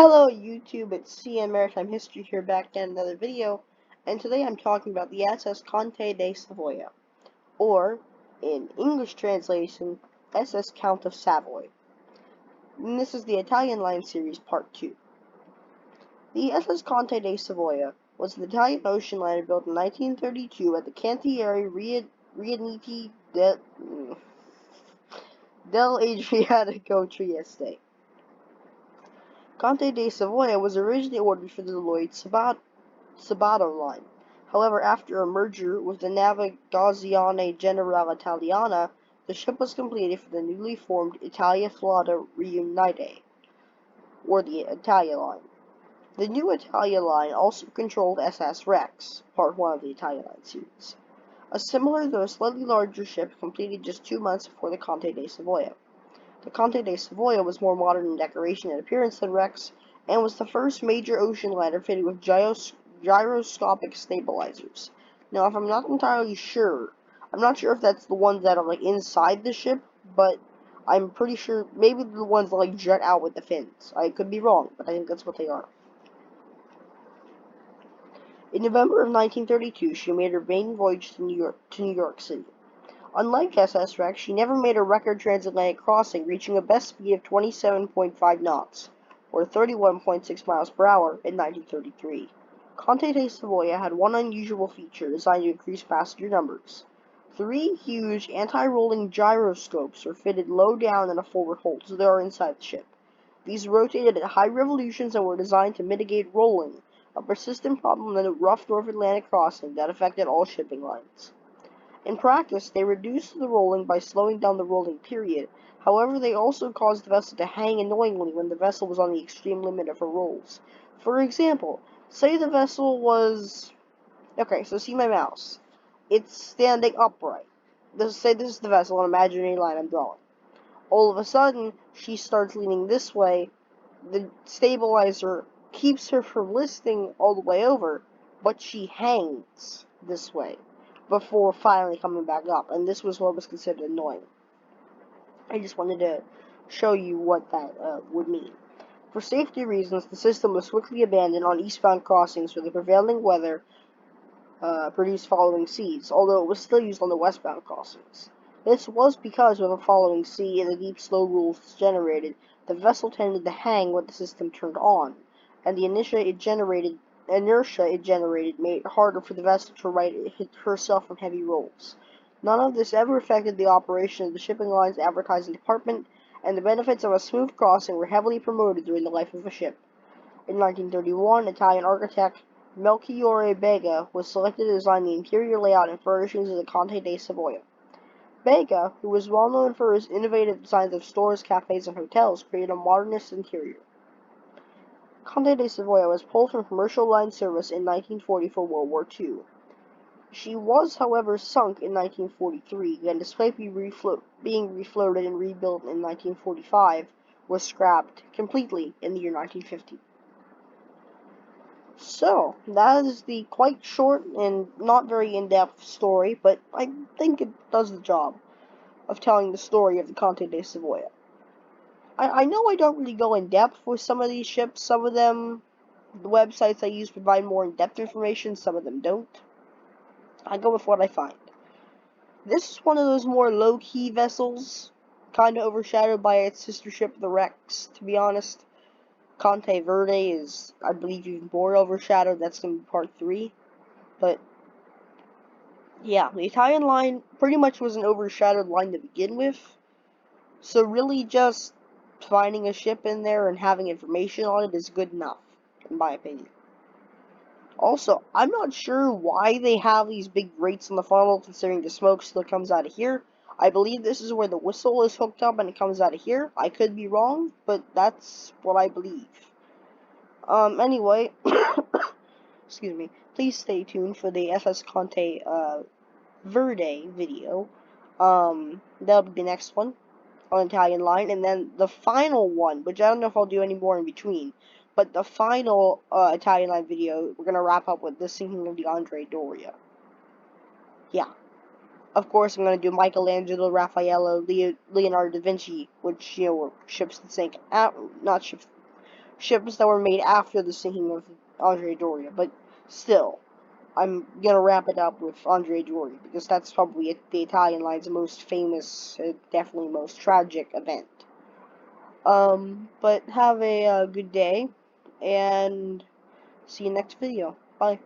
Hello YouTube, it's CN Maritime History here back in another video, and today I'm talking about the SS Conte di Savoia, or, in English translation, SS Count of Savoy. And this is the Italian Line Series Part 2. The SS Conte di Savoia was an Italian ocean liner built in 1932 at the Cantieri Riuniti del Adriatico Trieste. Conte di Savoia was originally ordered for the Lloyd Sabato line. However, after a merger with the Navigazione Generale Italiana, the ship was completed for the newly formed Italia Flotta Riunite, or the Italia Line. The new Italia Line also controlled SS Rex, Part 1 of the Italia Line series. A similar, though slightly larger ship completed just 2 months before the Conte di Savoia. The Conte di Savoia was more modern in decoration and appearance than Rex, and was the first major ocean liner fitted with gyroscopic stabilizers. Now, if I'm not entirely sure, I'm not sure if that's the ones that are like inside the ship, but I'm pretty sure maybe the ones that like jut out with the fins. I could be wrong, but I think that's what they are. In November of 1932, she made her maiden voyage to New York City. Unlike SS Rex, she never made a record transatlantic crossing, reaching a best speed of 27.5 knots, or 31.6 miles per hour, in 1933. Conte di Savoia had one unusual feature designed to increase passenger numbers. 3 huge anti-rolling gyroscopes were fitted low down in a forward hold, so they are inside the ship. These rotated at high revolutions and were designed to mitigate rolling, a persistent problem in the rough North Atlantic crossing that affected all shipping lines. In practice, they reduced the rolling by slowing down the rolling period. However, they also caused the vessel to hang annoyingly when the vessel was on the extreme limit of her rolls. For example, say the vessel was... Okay, so see my mouse. It's standing upright. Say this is the vessel, an imaginary line I'm drawing. All of a sudden, she starts leaning this way. The stabilizer keeps her from listing all the way over, but she hangs this way before finally coming back up, and this was what was considered annoying. I just wanted to show you what that would mean. For safety reasons, the system was quickly abandoned on eastbound crossings where the prevailing weather produced following seas, although it was still used on the westbound crossings. This was because with a following sea and the deep slow rolls generated, the vessel tended to hang when the system turned on, and the inertia it generated made it harder for the vessel to right herself from heavy rolls. None of this ever affected the operation of the shipping line's advertising department, and the benefits of a smooth crossing were heavily promoted during the life of a ship. In 1931, Italian architect Melchiorre Bega was selected to design the interior layout and furnishings of the Conte di Savoia. Bega, who was well known for his innovative designs of stores, cafes, and hotels, created a modernist interior. Conte di Savoia was pulled from commercial line service in 1940 for World War II. She was, however, sunk in 1943, and despite being refloated and rebuilt in 1945, was scrapped completely in the year 1950. So, that is the quite short and not very in-depth story, but I think it does the job of telling the story of the Conte di Savoia. I know I don't really go in-depth with some of these ships. Some of them, the websites I use provide more in-depth information, some of them don't. I go with what I find. This is one of those more low-key vessels, kind of overshadowed by its sister ship, the Rex, to be honest. Conte Verde is, I believe, even more overshadowed. That's going to be part 3. But, yeah, the Italian line pretty much was an overshadowed line to begin with. So really just finding a ship in there and having information on it is good enough, in my opinion. Also, I'm not sure why they have these big grates in the funnel, considering the smoke still comes out of here. I believe this is where the whistle is hooked up and it comes out of here. I could be wrong, but that's what I believe. Anyway, excuse me, please stay tuned for the SS Conte, Verde video. That'll be the next one on Italian line, and then the final one, which I don't know if I'll do any more in between, but the final, Italian line video, we're gonna wrap up with the sinking of the Andre Doria. Yeah. Of course, I'm gonna do Michelangelo, Raffaello, Leonardo da Vinci, which, were ships that sank, ships that were made after the sinking of Andre Doria. But still, I'm gonna wrap it up with Andre Doria because that's probably the Italian line's most famous, definitely most tragic event. But have a good day and see you next video. Bye.